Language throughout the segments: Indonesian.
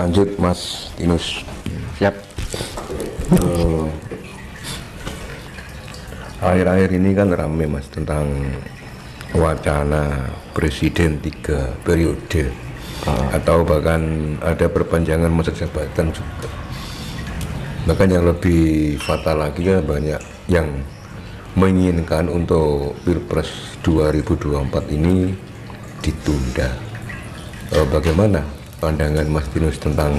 lanjut Mas Tinus. Siap. Akhir-akhir ini kan rame Mas tentang wacana presiden 3 periode atau bahkan ada perpanjangan masa jabatan juga. Bahkan yang lebih fatal lagi kan banyak yang menginginkan untuk Pilpres 2024 ini ditunda. Bagaimana pandangan Mas Tinus tentang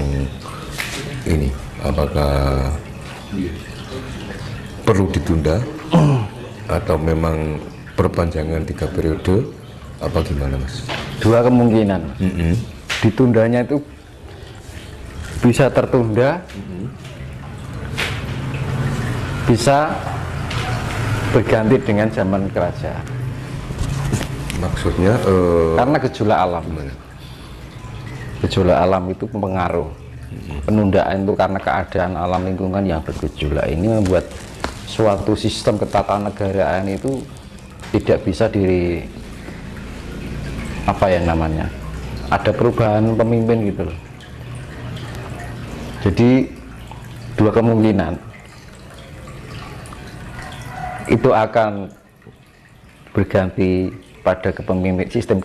ini? Apakah perlu ditunda atau memang perpanjangan 3 periode apa gimana Mas? Dua kemungkinan. Ditundanya itu bisa tertunda, bisa berganti dengan zaman kerajaan. Maksudnya karena gejolak alam. gimana? Gejolak alam itu mempengaruh. Penundaan itu karena keadaan alam lingkungan yang bergejolak ini membuat suatu sistem ketatanegaraan itu tidak bisa ada perubahan pemimpin gitu loh. Jadi dua kemungkinan itu akan berganti pada sistem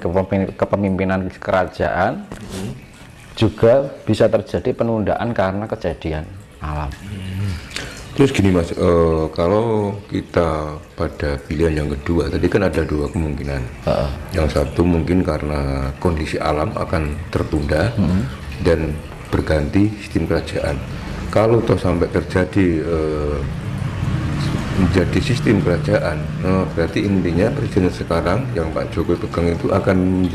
kepemimpinan kerajaan, juga bisa terjadi penundaan karena kejadian alam. Terus gini Mas, kalau kita pada pilihan yang kedua, tadi kan ada dua kemungkinan. Yang satu mungkin karena kondisi alam akan tertunda dan berganti sistem kerajaan. Kalau toh sampai terjadi menjadi sistem kerajaan, berarti intinya presiden sekarang yang Pak Jokowi pegang itu akan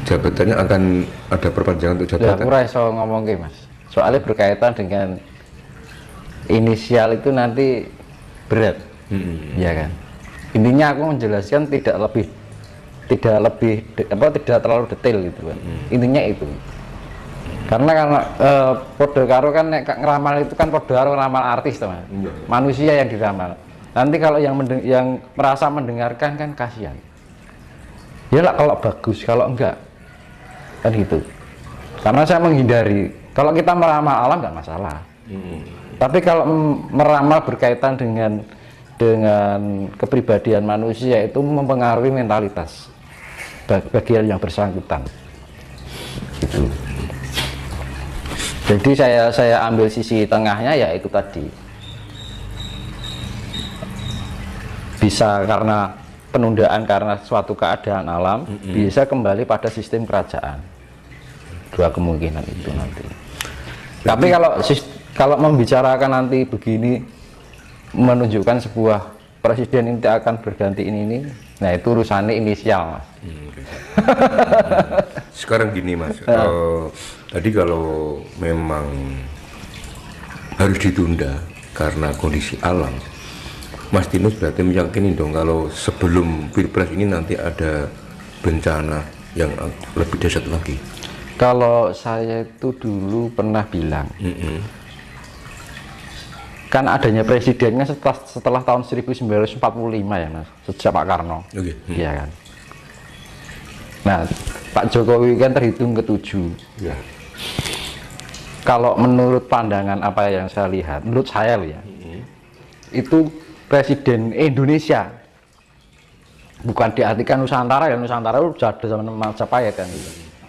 jabatannya akan ada perpanjangan untuk jabatan. Aku rasa ngomong ke Mas, soalnya berkaitan dengan inisial itu nanti berat, ya kan. Intinya aku menjelaskan tidak terlalu detail gitu kan. Intinya itu. Karena podo karo kan ngeramal itu kan podo karo ngeramal artis teman. Manusia yang diramal. Nanti kalau yang merasa mendengarkan kan kasihan. Ya lah kalau bagus, kalau enggak kan gitu. Karena saya menghindari. Kalau kita meramal alam nggak masalah. Tapi kalau meramal berkaitan dengan kepribadian manusia itu mempengaruhi mentalitas bagian yang bersangkutan. Gitu. Jadi saya ambil sisi tengahnya, ya itu tadi. Bisa karena penundaan karena suatu keadaan alam, bisa kembali pada sistem kerajaan. Dua kemungkinan itu nanti. Tapi kalau membicarakan nanti begini, menunjukkan sebuah presiden ini akan berganti ini, nah itu urusannya inisial Mas. Sekarang gini Mas, tadi kalau memang harus ditunda karena kondisi alam, Mas Tinus berarti meyakini dong kalau sebelum Pilpres ini nanti ada bencana yang lebih dahsyat lagi. Kalau saya itu dulu pernah bilang, kan adanya presidennya setelah tahun 1945 ya Mas, sejak Pak Karno. Iya kan. Nah, Pak Jokowi kan terhitung ke-7. Ya. Kalau menurut pandangan apa yang saya lihat, menurut saya loh ya, itu presiden Indonesia, bukan diartikan Nusantara ya, Nusantara udah ada zaman Majapahit kan.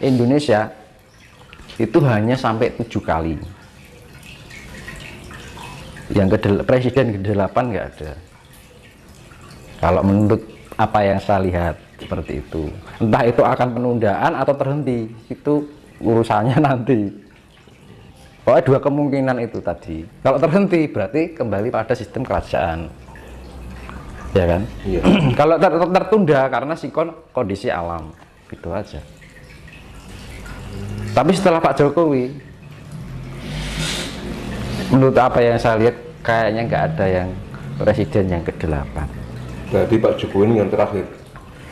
Indonesia itu hanya sampai 7 kali. Yang presiden ke-8 nggak ada. Kalau menurut apa yang saya lihat seperti itu, entah itu akan penundaan atau terhenti, itu urusannya nanti. Pokoknya dua kemungkinan itu tadi. Kalau terhenti berarti kembali pada sistem kerajaan, ya kan? Iya. Kalau tertunda karena kondisi alam, gitu aja. Tapi setelah Pak Jokowi, menurut apa yang saya lihat, kayaknya nggak ada yang presiden yang ke-8. Berarti Pak Jokowi ini yang terakhir.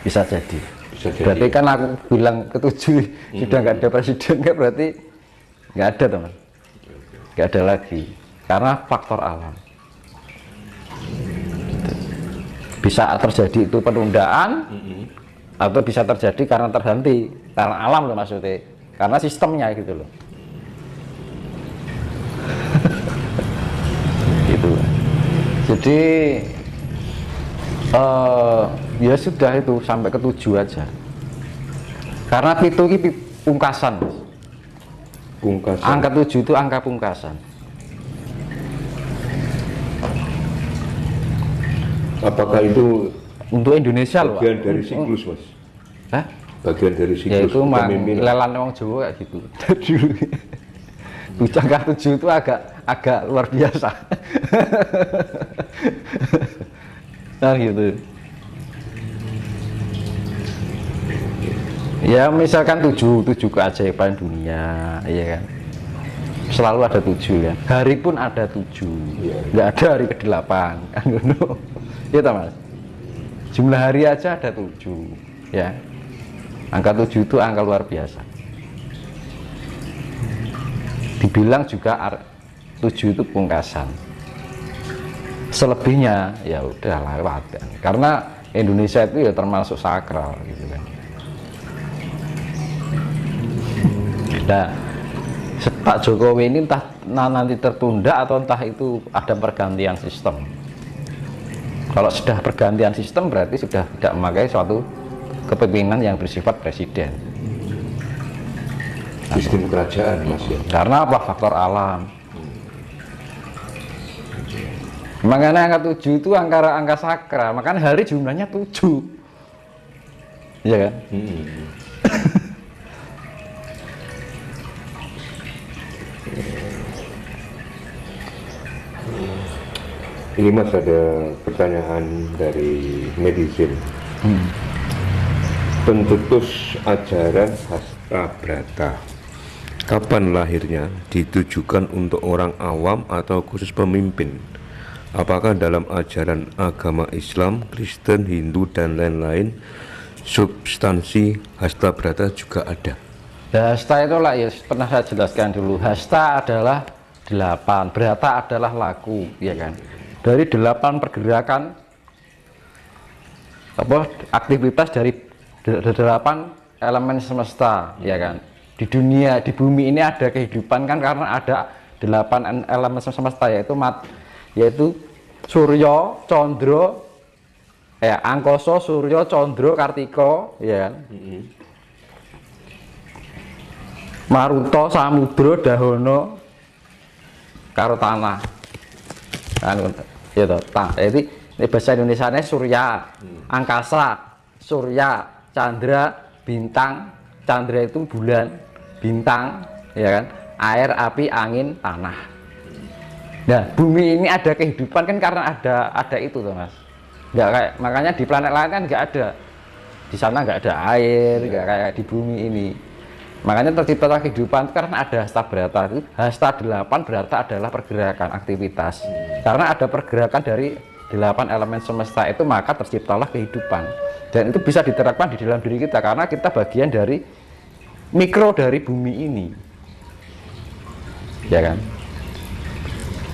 Bisa jadi. Berarti kan aku bilang ke-7 sudah nggak ada presiden, kan berarti nggak ada teman, nggak ada lagi karena faktor alam. Bisa terjadi itu penundaan, atau bisa terjadi karena terhenti karena alam loh maksudnya, karena sistemnya gitu loh. Jadi ya sudah itu sampai ke 7 aja. Karena pitu ini pungkasan. Pungkasan. Angka 7 itu angka pungkasan. Apakah itu Untuk Indonesia loh. bagian dari siklus, Mas? Hah? Bagian dari Ya siklus itu kepemimpinan. lelan wong Jawa kayak gitu. Jadi angka 7 itu agak luar biasa. Nah gitu. Ya misalkan 7 keajaiban dunia, iya kan. Selalu ada 7 ya. Hari pun ada 7. Nggak ada hari ke-8 kan gitu. Iya toh, Mas. Jumlah hari aja ada 7 ya. Angka 7 itu angka luar biasa. Dibilang juga 7 itu pungkasan. Selebihnya ya udah lewat kan. Karena Indonesia itu ya termasuk sakral gitu kan. Nah, Pak Jokowi ini entah nanti tertunda atau entah itu ada pergantian sistem. Kalau sudah pergantian sistem berarti sudah tidak memakai suatu kepemimpinan yang bersifat presiden. Sistem kerajaan, Mas ya. Karena apa? Faktor alam. Makanya angka 7 itu angka sakral. Makanya hari jumlahnya 7. Iya kan? Ini Mas ada pertanyaan dari netizen. Pencetus ajaran Hasta Brata, kapan lahirnya, ditujukan untuk orang awam atau khusus pemimpin? Apakah dalam ajaran agama Islam, Kristen, Hindu, dan lain-lain substansi Hasta Brata juga ada? Hasta itu lah ya pernah saya jelaskan dulu. Hasta adalah 8, Brata adalah laku, ya kan? Dari 8 pergerakan aktivitas dari 8 elemen semesta, ya kan? Di dunia, di bumi ini ada kehidupan kan karena ada 8 elemen semesta, yaitu Surya, Condro, Angkasa, Surya, Condro, Kartika, ya kan? Maruta, Samudra, Dahana, karo tanah. Kan ya toh. Jadi bahasa Indonesianya Surya, angkasa, Surya, Chandra, bintang. Chandra itu bulan, bintang, ya kan? Air, api, angin, tanah. Nah, bumi ini ada kehidupan kan karena ada itu toh, Mas. Nggak kayak, makanya di planet lain kan nggak ada. Di sana nggak ada air, nggak kayak di bumi ini. Makanya tercipta kehidupan karena ada Hasta Brata. Hasta 8 Brata adalah pergerakan aktivitas. Karena ada pergerakan dari 8 elemen semesta itu, maka terciptalah kehidupan. Dan itu bisa diterapkan di dalam diri kita karena kita bagian dari mikro dari bumi ini. Ya kan?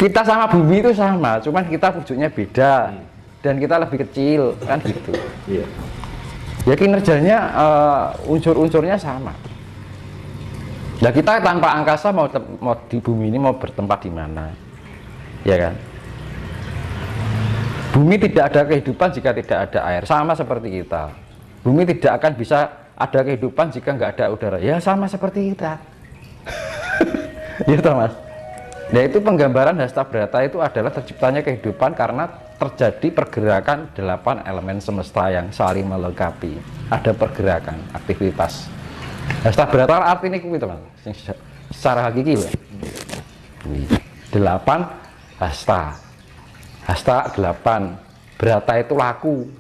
Kita sama bumi itu sama, cuman kita wujudnya beda dan kita lebih kecil kan gitu. Iya. Ya kinerjanya unsur-unsurnya sama. Nah kita tanpa angkasa mau di bumi ini mau bertempat di mana, ya kan? Bumi tidak ada kehidupan jika tidak ada air, sama seperti kita. Bumi tidak akan bisa ada kehidupan jika nggak ada udara, ya sama seperti kita. Ya toh, Mas. Nah itu penggambaran Hasta Brata itu adalah terciptanya kehidupan karena terjadi pergerakan 8 elemen semesta yang saling melengkapi. Ada pergerakan, aktivitas. Hasta Brata artinya itu teman, secara hakiki loh. 8 hasta, hasta 8, Brata itu laku.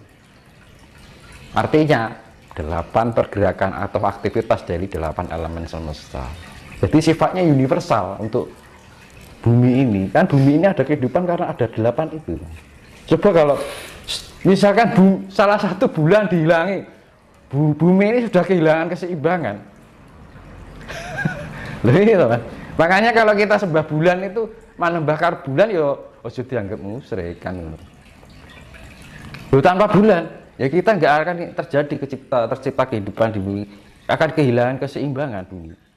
Artinya 8 pergerakan atau aktivitas dari 8 elemen semesta. Jadi sifatnya universal untuk bumi ini. Kan bumi ini ada kehidupan karena ada 8 itu. Coba kalau misalkan salah satu bulan dihilangi, bumi ini sudah kehilangan keseimbangan. Loh iya kan? Makanya kalau kita sembah bulan itu manembakar bulan ya ojo dianggap musyrik kan. Loh, tanpa bulan ya kita nggak akan terjadi tercipta kehidupan di bumi, akan kehilangan keseimbangan bumi.